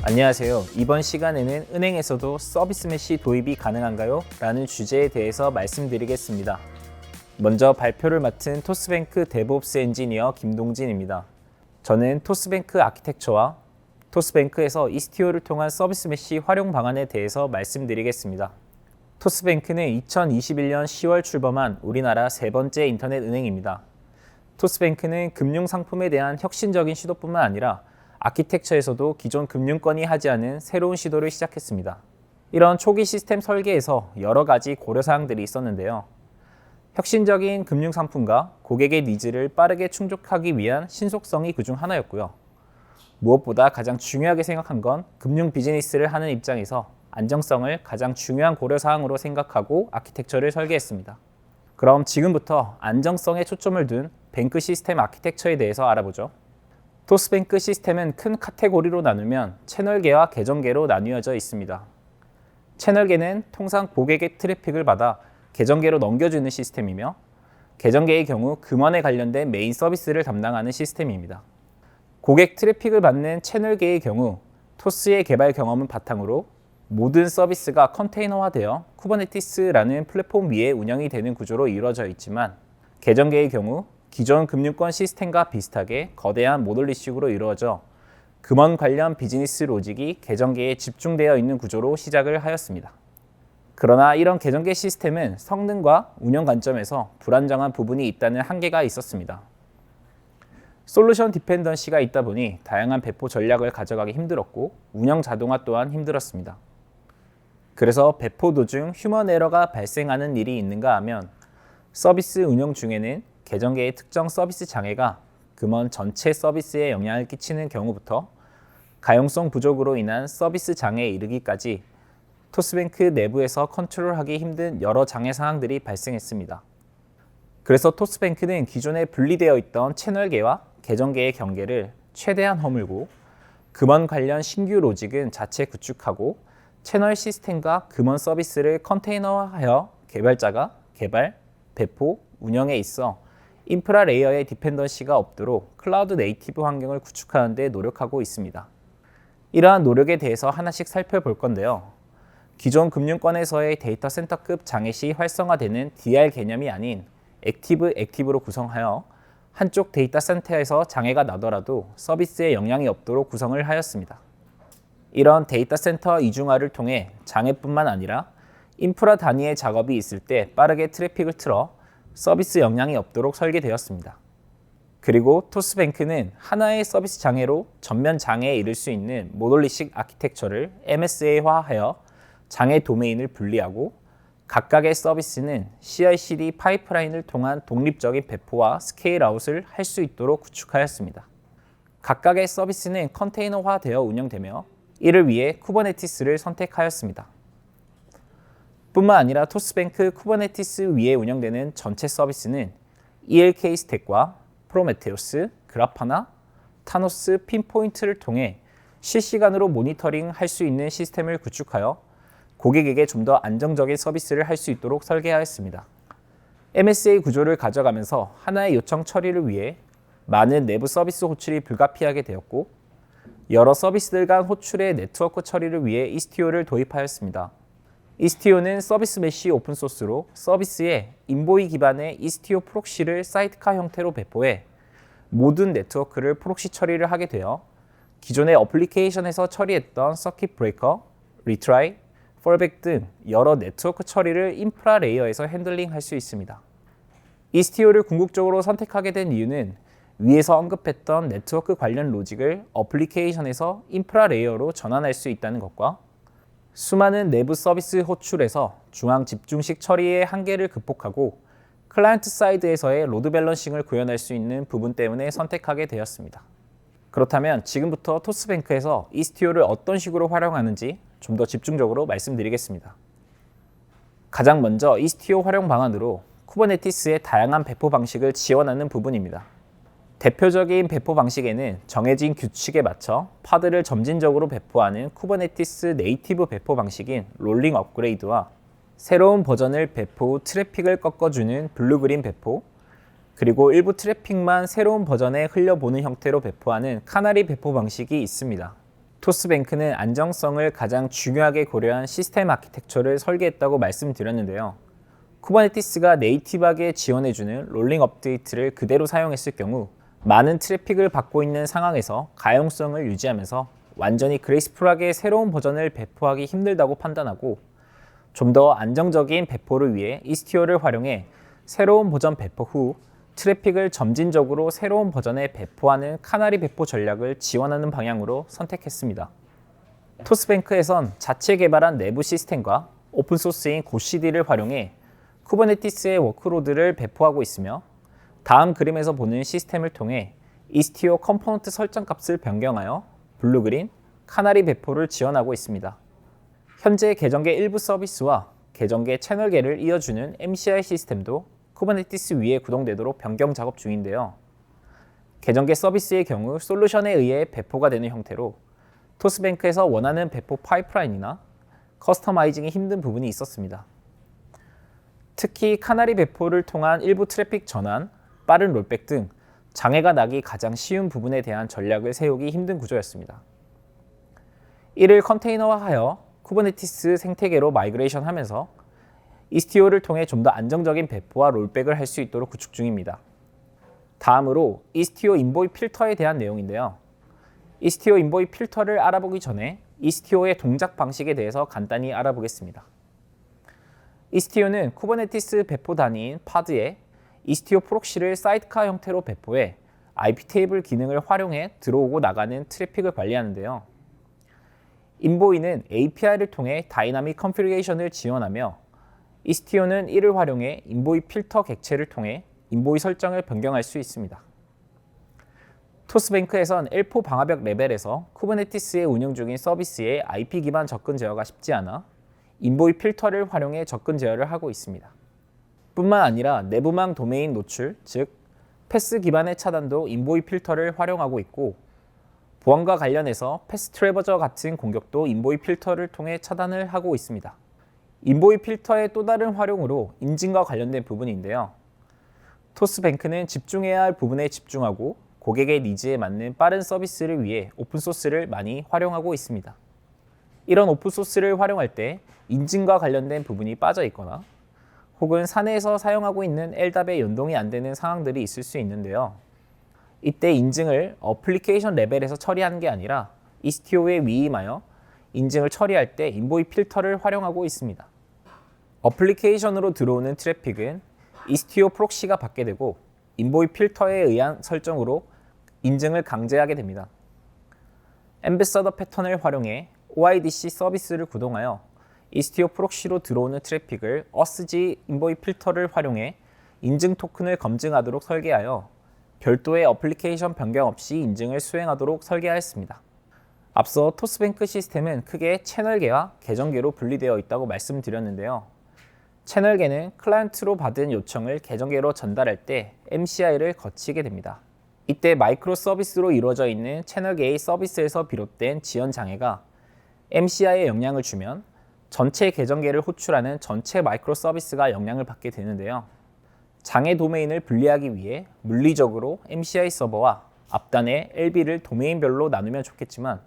안녕하세요. 이번 시간에는 은행에서도 서비스 메시 도입이 가능한가요? 라는 주제에 대해서 말씀드리겠습니다. 먼저 발표를 맡은 토스뱅크 데브옵스 엔지니어 김동진입니다. 저는 토스뱅크 아키텍처와 토스뱅크에서 이스티오를 통한 서비스 메시 활용 방안에 대해서 말씀드리겠습니다. 토스뱅크는 2021년 10월 출범한 우리나라 세 번째 인터넷 은행입니다. 토스뱅크는 금융상품에 대한 혁신적인 시도뿐만 아니라 아키텍처에서도 기존 금융권이 하지 않은 새로운 시도를 시작했습니다. 이런 초기 시스템 설계에서 여러 가지 고려사항들이 있었는데요. 혁신적인 금융상품과 고객의 니즈를 빠르게 충족하기 위한 신속성이 그중 하나였고요. 무엇보다 가장 중요하게 생각한 건 금융 비즈니스를 하는 입장에서 안정성을 가장 중요한 고려사항으로 생각하고 아키텍처를 설계했습니다. 그럼 지금부터 안정성에 초점을 둔 뱅크 시스템 아키텍처에 대해서 알아보죠. 토스뱅크 시스템은 큰 카테고리로 나누면 채널계와 계정계로 나뉘어져 있습니다. 채널계는 통상 고객의 트래픽을 받아 계정계로 넘겨주는 시스템이며, 계정계의 경우 금원에 관련된 메인 서비스를 담당하는 시스템입니다. 고객 트래픽을 받는 채널계의 경우 토스의 개발 경험을 바탕으로 모든 서비스가 컨테이너화되어 쿠버네티스라는 플랫폼 위에 운영이 되는 구조로 이루어져 있지만, 계정계의 경우 기존 금융권 시스템과 비슷하게 거대한 모듈리식으로 이루어져 금원 관련 비즈니스 로직이 계정계에 집중되어 있는 구조로 시작을 하였습니다. 그러나 이런 계정계 시스템은 성능과 운영 관점에서 불안정한 부분이 있다는 한계가 있었습니다. 솔루션 디펜던시가 있다 보니 다양한 배포 전략을 가져가기 힘들었고 운영 자동화 또한 힘들었습니다. 그래서 배포 도중 휴먼 에러가 발생하는 일이 있는가 하면, 서비스 운영 중에는 계정계의 특정 서비스 장애가 금원 전체 서비스에 영향을 끼치는 경우부터 가용성 부족으로 인한 서비스 장애에 이르기까지 토스뱅크 내부에서 컨트롤하기 힘든 여러 장애 상황들이 발생했습니다. 그래서 토스뱅크는 기존에 분리되어 있던 채널계와 계정계의 경계를 최대한 허물고, 금원 관련 신규 로직은 자체 구축하고 채널 시스템과 금원 서비스를 컨테이너화하여 개발자가 개발, 배포, 운영에 있어 인프라 레이어의 디펜던시가 없도록 클라우드 네이티브 환경을 구축하는 데 노력하고 있습니다. 이러한 노력에 대해서 하나씩 살펴볼 건데요. 기존 금융권에서의 데이터 센터급 장애 시 활성화되는 DR 개념이 아닌 액티브로 구성하여 한쪽 데이터 센터에서 장애가 나더라도 서비스에 영향이 없도록 구성을 하였습니다. 이런 데이터 센터 이중화를 통해 장애뿐만 아니라 인프라 단위의 작업이 있을 때 빠르게 트래픽을 틀어 서비스 영향이 없도록 설계되었습니다. 그리고 토스뱅크는 하나의 서비스 장애로 전면 장애에 이를 수 있는 모듈리식 아키텍처를 MSA화하여 장애 도메인을 분리하고, 각각의 서비스는 CI/CD 파이프라인을 통한 독립적인 배포와 스케일 아웃을 할 수 있도록 구축하였습니다. 각각의 서비스는 컨테이너화되어 운영되며 이를 위해 쿠버네티스를 선택하였습니다. 뿐만 아니라 토스뱅크 쿠버네티스 위에 운영되는 전체 서비스는 ELK 스택과 프로메테우스, 그라파나, 타노스, 핀포인트를 통해 실시간으로 모니터링 할 수 있는 시스템을 구축하여 고객에게 좀 더 안정적인 서비스를 할 수 있도록 설계하였습니다. MSA 구조를 가져가면서 하나의 요청 처리를 위해 많은 내부 서비스 호출이 불가피하게 되었고, 여러 서비스들 간 호출의 네트워크 처리를 위해 이스티오를 도입하였습니다. 이스티오는 서비스 메시 오픈소스로 서비스에 인보이 기반의 이스티오 프록시를 사이드카 형태로 배포해 모든 네트워크를 프록시 처리를 하게 되어 기존의 어플리케이션에서 처리했던 서킷 브레이커, 리트라이, 펄백 등 여러 네트워크 처리를 인프라 레이어에서 핸들링 할 수 있습니다. 이스티오를 궁극적으로 선택하게 된 이유는 위에서 언급했던 네트워크 관련 로직을 어플리케이션에서 인프라 레이어로 전환할 수 있다는 것과 수많은 내부 서비스 호출에서 중앙 집중식 처리의 한계를 극복하고 클라이언트 사이드에서의 로드 밸런싱을 구현할 수 있는 부분 때문에 선택하게 되었습니다. 그렇다면 지금부터 토스뱅크에서 이스티오를 어떤 식으로 활용하는지 좀 더 집중적으로 말씀드리겠습니다. 가장 먼저 이스티오 활용 방안으로 쿠버네티스의 다양한 배포 방식을 지원하는 부분입니다. 대표적인 배포 방식에는 정해진 규칙에 맞춰 파드를 점진적으로 배포하는 쿠버네티스 네이티브 배포 방식인 롤링 업그레이드와 새로운 버전을 배포 후 트래픽을 꺾어주는 블루그린 배포, 그리고 일부 트래픽만 새로운 버전에 흘려보는 형태로 배포하는 카나리 배포 방식이 있습니다. 토스뱅크는 안정성을 가장 중요하게 고려한 시스템 아키텍처를 설계했다고 말씀드렸는데요. 쿠버네티스가 네이티브하게 지원해주는 롤링 업데이트를 그대로 사용했을 경우 많은 트래픽을 받고 있는 상황에서 가용성을 유지하면서 완전히 그레이스풀하게 새로운 버전을 배포하기 힘들다고 판단하고 좀 더 안정적인 배포를 위해 이스티오를 활용해 새로운 버전 배포 후 트래픽을 점진적으로 새로운 버전에 배포하는 카나리 배포 전략을 지원하는 방향으로 선택했습니다. 토스뱅크에선 자체 개발한 내부 시스템과 오픈소스인 고CD를 활용해 쿠버네티스의 워크로드를 배포하고 있으며 다음 그림에서 보는 시스템을 통해 이스티오 컴포넌트 설정 값을 변경하여 블루그린, 카나리 배포를 지원하고 있습니다. 현재 계정계 일부 서비스와 계정계 채널계를 이어주는 MCI 시스템도 쿠버네티스 위에 구동되도록 변경 작업 중인데요. 계정계 서비스의 경우 솔루션에 의해 배포가 되는 형태로 토스뱅크에서 원하는 배포 파이프라인이나 커스터마이징이 힘든 부분이 있었습니다. 특히 카나리 배포를 통한 일부 트래픽 전환, 빠른 롤백 등 장애가 나기 가장 쉬운 부분에 대한 전략을 세우기 힘든 구조였습니다. 이를 컨테이너화하여 쿠버네티스 생태계로 마이그레이션 하면서 이스티오를 통해 좀 더 안정적인 배포와 롤백을 할 수 있도록 구축 중입니다. 다음으로 이스티오 인보이 필터에 대한 내용인데요. 이스티오 인보이 필터를 알아보기 전에 이스티오의 동작 방식에 대해서 간단히 알아보겠습니다. 이스티오는 쿠버네티스 배포 단위인 파드에 이스티오 프록시를 사이드카 형태로 배포해 IP 테이블 기능을 활용해 들어오고 나가는 트래픽을 관리하는데요. 인보이는 API를 통해 다이나믹 컨피그레이션을 지원하며 이스티오는 이를 활용해 인보이 필터 객체를 통해 인보이 설정을 변경할 수 있습니다. 토스뱅크에선 L4 방화벽 레벨에서 쿠버네티스에 운영 중인 서비스의 IP 기반 접근 제어가 쉽지 않아 인보이 필터를 활용해 접근 제어를 하고 있습니다. 뿐만 아니라 내부망 도메인 노출, 즉 패스 기반의 차단도 인보이 필터를 활용하고 있고 보안과 관련해서 패스 트래버저 같은 공격도 인보이 필터를 통해 차단을 하고 있습니다. 인보이 필터의 또 다른 활용으로 인증과 관련된 부분인데요. 토스뱅크는 집중해야 할 부분에 집중하고 고객의 니즈에 맞는 빠른 서비스를 위해 오픈소스를 많이 활용하고 있습니다. 이런 오픈소스를 활용할 때 인증과 관련된 부분이 빠져 있거나 혹은 사내에서 사용하고 있는 LDAP에 연동이 안 되는 상황들이 있을 수 있는데요. 이때 인증을 어플리케이션 레벨에서 처리하는 게 아니라 이스티오에 위임하여 인증을 처리할 때 인보이 필터를 활용하고 있습니다. 어플리케이션으로 들어오는 트래픽은 이스티오 프록시가 받게 되고 인보이 필터에 의한 설정으로 인증을 강제하게 됩니다. 앰베서더 패턴을 활용해 OIDC 서비스를 구동하여 이스티오 프록시로 들어오는 트래픽을 어스지 인보이 필터를 활용해 인증 토큰을 검증하도록 설계하여 별도의 어플리케이션 변경 없이 인증을 수행하도록 설계하였습니다. 앞서 토스뱅크 시스템은 크게 채널계와 계정계로 분리되어 있다고 말씀드렸는데요. 채널계는 클라이언트로 받은 요청을 계정계로 전달할 때 MCI를 거치게 됩니다. 이때 마이크로 서비스로 이루어져 있는 채널계의 서비스에서 비롯된 지연 장애가 MCI에 영향을 주면 전체 계정계를 호출하는 전체 마이크로 서비스가 영향을 받게 되는데요. 장애 도메인을 분리하기 위해 물리적으로 MCI 서버와 앞단의 LB를 도메인별로 나누면 좋겠지만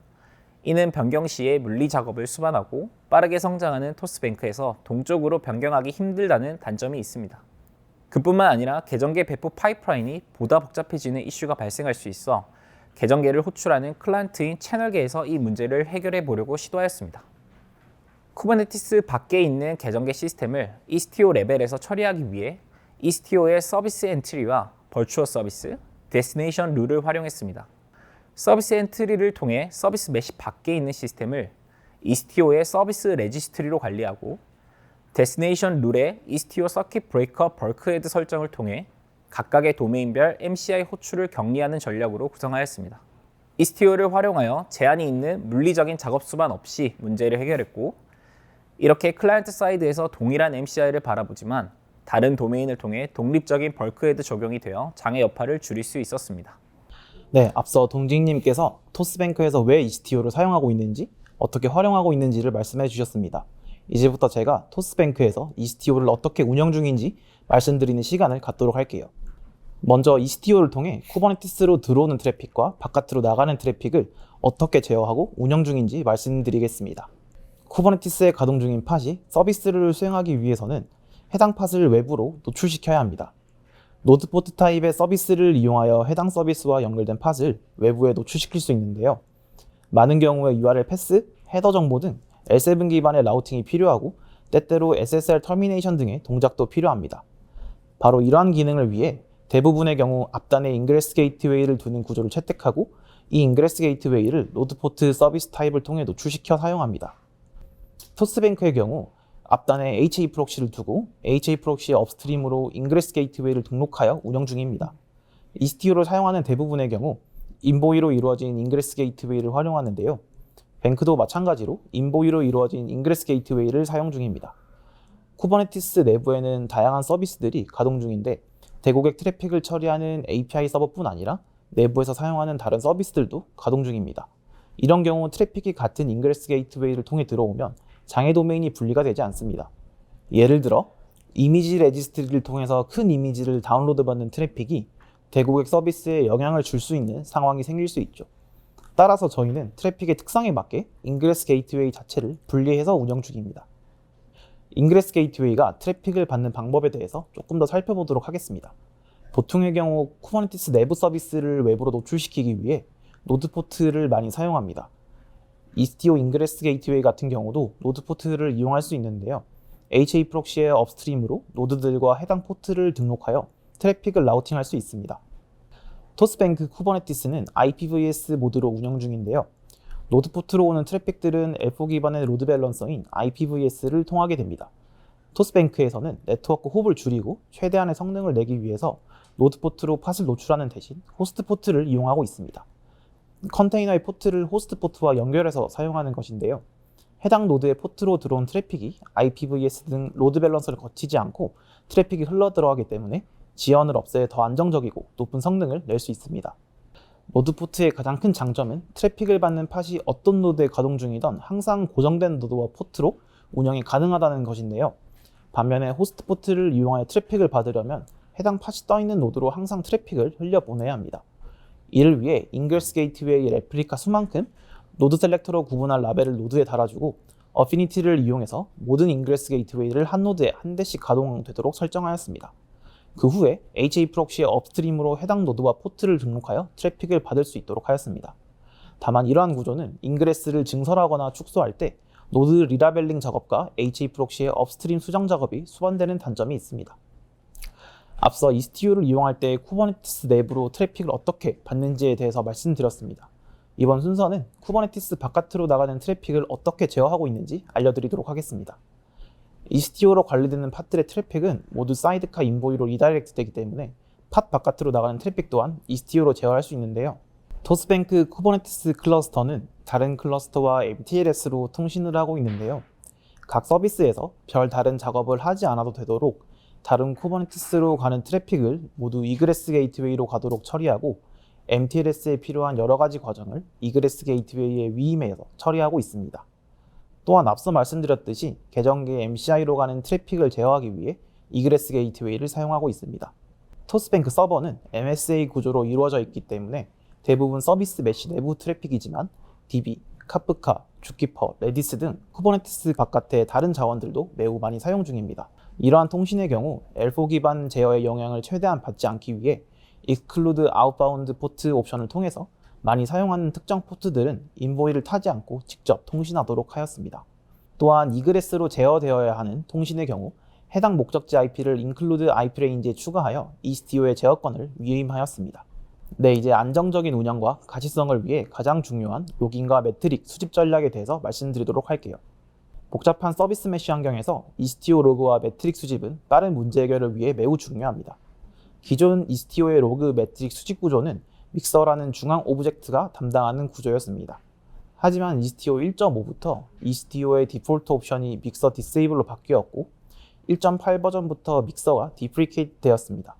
이는 변경 시에 물리 작업을 수반하고 빠르게 성장하는 토스뱅크에서 동적으로 변경하기 힘들다는 단점이 있습니다. 그뿐만 아니라 계정계 배포 파이프라인이 보다 복잡해지는 이슈가 발생할 수 있어 계정계를 호출하는 클라이언트인 채널계에서 이 문제를 해결해 보려고 시도하였습니다. 쿠버네티스 밖에 있는 계정계 시스템을 이스티오 레벨에서 처리하기 위해 이스티오의 서비스 엔트리와 버추어 서비스, 데스티네이션 룰을 활용했습니다. 서비스 엔트리를 통해 서비스 메시 밖에 있는 시스템을 이스티오의 서비스 레지스트리로 관리하고 데스티네이션 룰의 이스티오 서킷 브레이커 벌크헤드 설정을 통해 각각의 도메인별 MCI 호출을 격리하는 전략으로 구성하였습니다. 이스티오를 활용하여 제한이 있는 물리적인 작업 수반 없이 문제를 해결했고 이렇게 클라이언트 사이드에서 동일한 MCI를 바라보지만 다른 도메인을 통해 독립적인 벌크헤드 적용이 되어 장애 여파를 줄일 수 있었습니다. 네, 앞서 동직님께서 토스뱅크에서 왜 ECTO를 사용하고 있는지, 어떻게 활용하고 있는지를 말씀해 주셨습니다. 이제부터 제가 토스뱅크에서 ECTO를 어떻게 운영 중인지 말씀드리는 시간을 갖도록 할게요. 먼저 ECTO를 통해 쿠버네티스로 들어오는 트래픽과 바깥으로 나가는 트래픽을 어떻게 제어하고 운영 중인지 말씀드리겠습니다. 쿠버네티스에 가동 중인 팟이 서비스를 수행하기 위해서는 해당 팟을 외부로 노출시켜야 합니다. 노드 포트 타입의 서비스를 이용하여 해당 서비스와 연결된 팟을 외부에 노출시킬 수 있는데요. 많은 경우에 URL 패스, 헤더 정보 등 L7 기반의 라우팅이 필요하고 때때로 SSL 터미네이션 등의 동작도 필요합니다. 바로 이러한 기능을 위해 대부분의 경우 앞단에 인그레스 게이트웨이를 두는 구조를 채택하고 이 인그레스 게이트웨이를 노드 포트 서비스 타입을 통해 노출시켜 사용합니다. 토스뱅크의 경우 앞단에 HA 프록시를 두고 HA 프록시의 업스트림으로 인그레스 게이트웨이를 등록하여 운영 중입니다. ECTO를 사용하는 대부분의 경우 인보이로 이루어진 인그레스 게이트웨이를 활용하는데요. 뱅크도 마찬가지로 인보이로 이루어진 인그레스 게이트웨이를 사용 중입니다. 쿠버네티스 내부에는 다양한 서비스들이 가동 중인데 대고객 트래픽을 처리하는 API 서버뿐 아니라 내부에서 사용하는 다른 서비스들도 가동 중입니다. 이런 경우 트래픽이 같은 인그레스 게이트웨이를 통해 들어오면 장애 도메인이 분리가 되지 않습니다. 예를 들어 이미지 레지스트리를 통해서 큰 이미지를 다운로드 받는 트래픽이 대고객 서비스에 영향을 줄 수 있는 상황이 생길 수 있죠. 따라서 저희는 트래픽의 특성에 맞게 인그레스 게이트웨이 자체를 분리해서 운영 중입니다. 인그레스 게이트웨이가 트래픽을 받는 방법에 대해서 조금 더 살펴보도록 하겠습니다. 보통의 경우 쿠버네티스 내부 서비스를 외부로 노출시키기 위해 노드 포트를 많이 사용합니다. ECTO 인그레스 게이트웨이 같은 경우도 노드 포트를 이용할 수 있는데요. HA 프록시의 업스트림으로 노드들과 해당 포트를 등록하여 트래픽을 라우팅할 수 있습니다. 토스뱅크 쿠버네티스는 IPVS 모드로 운영 중인데요. 노드 포트로 오는 트래픽들은 L4 기반의 로드 밸런서인 IPVS를 통하게 됩니다. 토스뱅크에서는 네트워크 홉을 줄이고 최대한의 성능을 내기 위해서 노드 포트로 팟을 노출하는 대신 호스트 포트를 이용하고 있습니다. 컨테이너의 포트를 호스트 포트와 연결해서 사용하는 것인데요. 해당 노드의 포트로 들어온 트래픽이 IPVS 등 로드 밸런서를 거치지 않고 트래픽이 흘러 들어가기 때문에 지연을 없애 더 안정적이고 높은 성능을 낼 수 있습니다. 노드 포트의 가장 큰 장점은 트래픽을 받는 팟이 어떤 노드에 가동 중이던 항상 고정된 노드와 포트로 운영이 가능하다는 것인데요. 반면에 호스트 포트를 이용하여 트래픽을 받으려면 해당 팟이 떠있는 노드로 항상 트래픽을 흘려보내야 합니다. 이를 위해 인그레스 게이트웨이의 레플리카 수만큼 노드 셀렉터로 구분할 라벨을 노드에 달아주고 어피니티를 이용해서 모든 인그레스 게이트웨이를 한 노드에 한 대씩 가동되도록 설정하였습니다. 그 후에 HA 프록시의 업스트림으로 해당 노드와 포트를 등록하여 트래픽을 받을 수 있도록 하였습니다. 다만 이러한 구조는 인그레스를 증설하거나 축소할 때 노드 리라벨링 작업과 HA 프록시의 업스트림 수정 작업이 수반되는 단점이 있습니다. 앞서 ECTO를 이용할 때 쿠버네티스 내부로 트래픽을 어떻게 받는지에 대해서 말씀드렸습니다. 이번 순서는 쿠버네티스 바깥으로 나가는 트래픽을 어떻게 제어하고 있는지 알려드리도록 하겠습니다. ECTO로 관리되는 팟들의 트래픽은 모두 사이드카 인보이로 리다이렉트 되기 때문에 팟 바깥으로 나가는 트래픽 또한 ECTO로 제어할 수 있는데요. 토스뱅크 쿠버네티스 클러스터는 다른 클러스터와 MTLS로 통신을 하고 있는데요. 각 서비스에서 별 다른 작업을 하지 않아도 되도록 다른 쿠버네티스로 가는 트래픽을 모두 이그레스 게이트웨이로 가도록 처리하고 MTLS에 필요한 여러 가지 과정을 이그레스 게이트웨이에 위임해서 처리하고 있습니다. 또한 앞서 말씀드렸듯이 계정계 MCI로 가는 트래픽을 제어하기 위해 이그레스 게이트웨이를 사용하고 있습니다. 토스뱅크 서버는 MSA 구조로 이루어져 있기 때문에 대부분 서비스 메쉬 내부 트래픽이지만 DB, 카프카, 주키퍼, 레디스 등 쿠버네티스 바깥의 다른 자원들도 매우 많이 사용 중입니다. 이러한 통신의 경우 L4 기반 제어의 영향을 최대한 받지 않기 위해 Exclude Outbound 포트 옵션을 통해서 많이 사용하는 특정 포트들은 인보이를 타지 않고 직접 통신하도록 하였습니다. 또한 이그레스로 제어되어야 하는 통신의 경우 해당 목적지 IP를 Include IP Range에 추가하여 ECTO의 제어권을 위임하였습니다. 네, 이제 안정적인 운영과 가시성을 위해 가장 중요한 로깅과 매트릭 수집 전략에 대해서 말씀드리도록 할게요. 복잡한 서비스 메쉬 환경에서 ECTO 로그와 매트릭 수집은 빠른 문제 해결을 위해 매우 중요합니다. 기존 ECTO의 로그 매트릭 수집 구조는 믹서라는 중앙 오브젝트가 담당하는 구조였습니다. 하지만 ECTO 1.5부터 ECTO의 디폴트 옵션이 믹서 디세이블로 바뀌었고 1.8 버전부터 믹서가 디프리케이트 되었습니다.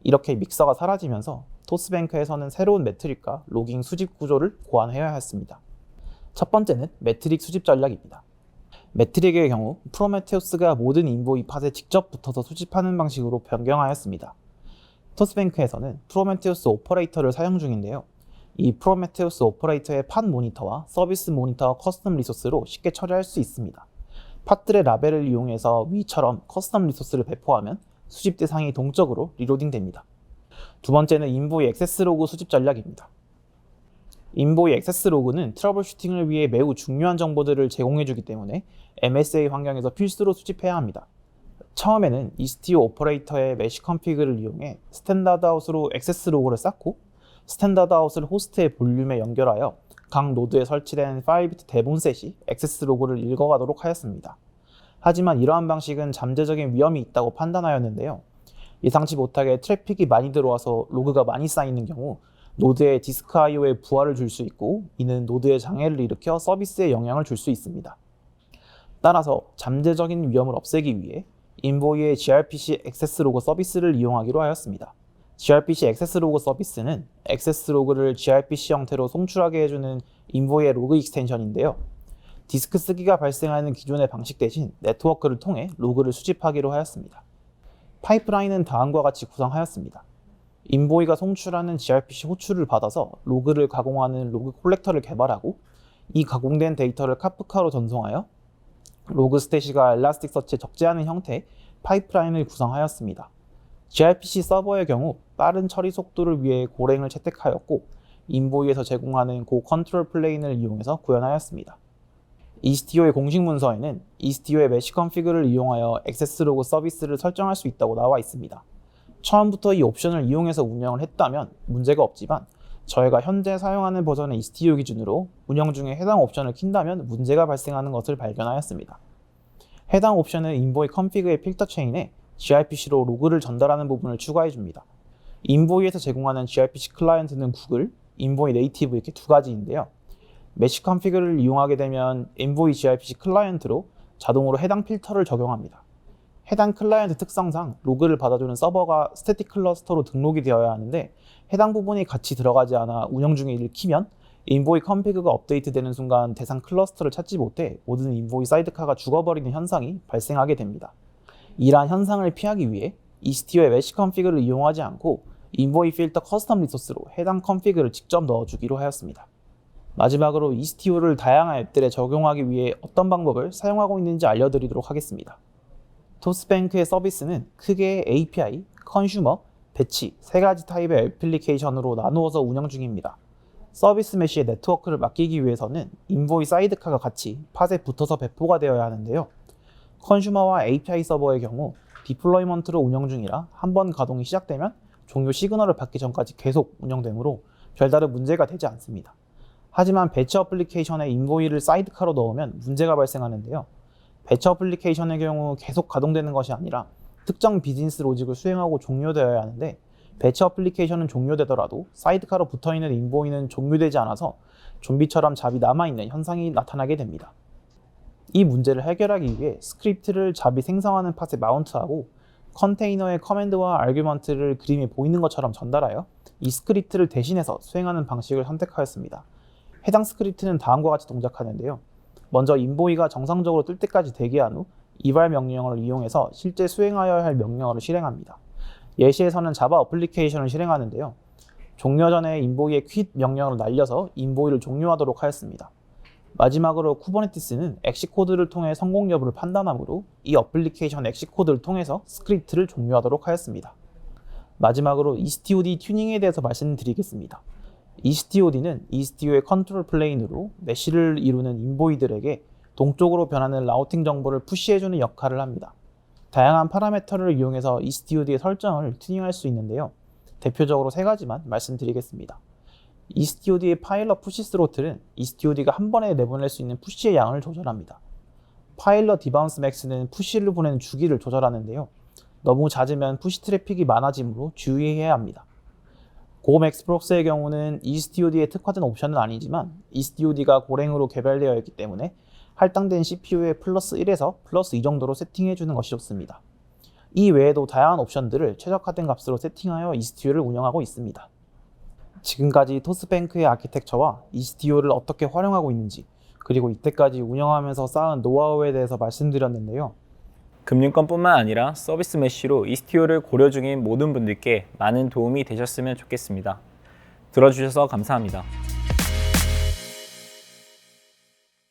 이렇게 믹서가 사라지면서 토스뱅크에서는 새로운 매트릭과 로깅 수집 구조를 고안해야 했습니다. 첫 번째는 매트릭 수집 전략입니다. 매트릭의 경우 프로메테우스가 모든 인보이 팟에 직접 붙어서 수집하는 방식으로 변경하였습니다. 토스뱅크에서는 프로메테우스 오퍼레이터를 사용 중인데요. 이 프로메테우스 오퍼레이터의 팟 모니터와 서비스 모니터 커스텀 리소스로 쉽게 처리할 수 있습니다. 팟들의 라벨을 이용해서 위처럼 커스텀 리소스를 배포하면 수집 대상이 동적으로 리로딩 됩니다. 두 번째는 인보이 액세스 로그 수집 전략입니다. 인보이 액세스 로그는 트러블 슈팅을 위해 매우 중요한 정보들을 제공해주기 때문에 MSA 환경에서 필수로 수집해야 합니다. 처음에는 이스티오 오퍼레이터의 메시 컨피그를 이용해 스탠다드 아웃으로 액세스 로그를 쌓고 스탠다드 아웃을 호스트의 볼륨에 연결하여 각 노드에 설치된 5비트 대본셋이 액세스 로그를 읽어가도록 하였습니다. 하지만 이러한 방식은 잠재적인 위험이 있다고 판단하였는데요. 예상치 못하게 트래픽이 많이 들어와서 로그가 많이 쌓이는 경우 노드의 디스크 IO에 부하를 줄 수 있고 이는 노드의 장애를 일으켜 서비스에 영향을 줄 수 있습니다. 따라서 잠재적인 위험을 없애기 위해 인보이의 gRPC 액세스 로그 서비스를 이용하기로 하였습니다. gRPC 액세스 로그 서비스는 액세스 로그를 gRPC 형태로 송출하게 해주는 인보이의 로그 익스텐션인데요. 디스크 쓰기가 발생하는 기존의 방식 대신 네트워크를 통해 로그를 수집하기로 하였습니다. 파이프라인은 다음과 같이 구성하였습니다. 인보이가 송출하는 gRPC 호출을 받아서 로그를 가공하는 로그 콜렉터를 개발하고 이 가공된 데이터를 카프카로 전송하여 로그 스테시가 엘라스틱서치에 적재하는 형태의 파이프라인을 구성하였습니다. gRPC 서버의 경우 빠른 처리 속도를 위해 고랭을 채택하였고 인보이에서 제공하는 고 컨트롤 플레인을 이용해서 구현하였습니다. 이스티오의 공식 문서에는 이스티오의 메시 컨피그를 이용하여 액세스 로그 서비스를 설정할 수 있다고 나와 있습니다. 처음부터 이 옵션을 이용해서 운영을 했다면 문제가 없지만 저희가 현재 사용하는 버전의 이스티오 기준으로 운영 중에 해당 옵션을 킨다면 문제가 발생하는 것을 발견하였습니다. 해당 옵션은 인보이 컨피그의 필터 체인에 gRPC로 로그를 전달하는 부분을 추가해줍니다. 인보이에서 제공하는 gRPC 클라이언트는 구글, 인보이 네이티브 이렇게 두 가지인데요. 메시 컨피그를 이용하게 되면 인보이 gRPC 클라이언트로 자동으로 해당 필터를 적용합니다. 해당 클라이언트 특성상 로그를 받아주는 서버가 스태틱 클러스터로 등록이 되어야 하는데 해당 부분이 같이 들어가지 않아 운영 중에 이를 키면 인보이 컨피그가 업데이트되는 순간 대상 클러스터를 찾지 못해 모든 인보이 사이드카가 죽어버리는 현상이 발생하게 됩니다. 이러한 현상을 피하기 위해 이스티오의 메시 컨피그를 이용하지 않고 인보이 필터 커스텀 리소스로 해당 컨피그를 직접 넣어주기로 하였습니다. 마지막으로 이스티오를 다양한 앱들에 적용하기 위해 어떤 방법을 사용하고 있는지 알려드리도록 하겠습니다. 토스뱅크의 서비스는 크게 API, 컨슈머, 배치 세 가지 타입의 애플리케이션으로 나누어서 운영 중입니다. 서비스 메시의 네트워크를 맡기기 위해서는 인보이 사이드카가 같이 팟에 붙어서 배포가 되어야 하는데요. 컨슈머와 API 서버의 경우 디플로이먼트로 운영 중이라 한번 가동이 시작되면 종료 시그널을 받기 전까지 계속 운영되므로 별다른 문제가 되지 않습니다. 하지만 배치 어플리케이션에 인보이를 사이드카로 넣으면 문제가 발생하는데요. 배치 어플리케이션의 경우 계속 가동되는 것이 아니라 특정 비즈니스 로직을 수행하고 종료되어야 하는데 배치 어플리케이션은 종료되더라도 사이드카로 붙어있는 인보이는 종료되지 않아서 좀비처럼 잡이 남아있는 현상이 나타나게 됩니다. 이 문제를 해결하기 위해 스크립트를 잡이 생성하는 팟에 마운트하고 컨테이너의 커맨드와 아규먼트를 그림에 보이는 것처럼 전달하여 이 스크립트를 대신해서 수행하는 방식을 선택하였습니다. 해당 스크립트는 다음과 같이 동작하는데요. 먼저 인보이가 정상적으로 뜰 때까지 대기한 후 이발 명령어를 이용해서 실제 수행하여야 할 명령어를 실행합니다. 예시에서는 자바 어플리케이션을 실행하는데요. 종료 전에 인보이의 퀴트 명령어를 날려서 인보이를 종료하도록 하였습니다. 마지막으로 쿠버네티스는 엑시 코드를 통해 성공 여부를 판단하므로 이 어플리케이션 엑시 코드를 통해서 스크립트를 종료하도록 하였습니다. 마지막으로 ESTOD 튜닝에 대해서 말씀드리겠습니다. ESTOD는 이스티오의 컨트롤 플레인으로 메시를 이루는 인보이들에게 동쪽으로 변하는 라우팅 정보를 푸시해주는 역할을 합니다. 다양한 파라미터를 이용해서 ESTOD의 설정을 튜닝할 수 있는데요. 대표적으로 세 가지만 말씀드리겠습니다. ESTOD의 파일럿 푸시 스로틀은 ESTOD가 한 번에 내보낼 수 있는 푸시의 양을 조절합니다. 파일럿 디바운스 맥스는 푸시를 보내는 주기를 조절하는데요. 너무 잦으면 푸시 트래픽이 많아지므로 주의해야 합니다. 고맥스프록스의 경우는 ESTOD에 특화된 옵션은 아니지만 ESTOD가 고랭으로 개발되어 있기 때문에 할당된 CPU의 플러스 1에서 플러스 2 정도로 세팅해 주는 것이 좋습니다. 이 외에도 다양한 옵션들을 최적화된 값으로 세팅하여 ECTU를 운영하고 있습니다. 지금까지 토스뱅크의 아키텍처와 ECTU를 어떻게 활용하고 있는지, 그리고 이때까지 운영하면서 쌓은 노하우에 대해서 말씀드렸는데요. 금융권뿐만 아니라 서비스 메쉬로 ECTU를 고려 중인 모든 분들께 많은 도움이 되셨으면 좋겠습니다. 들어주셔서 감사합니다.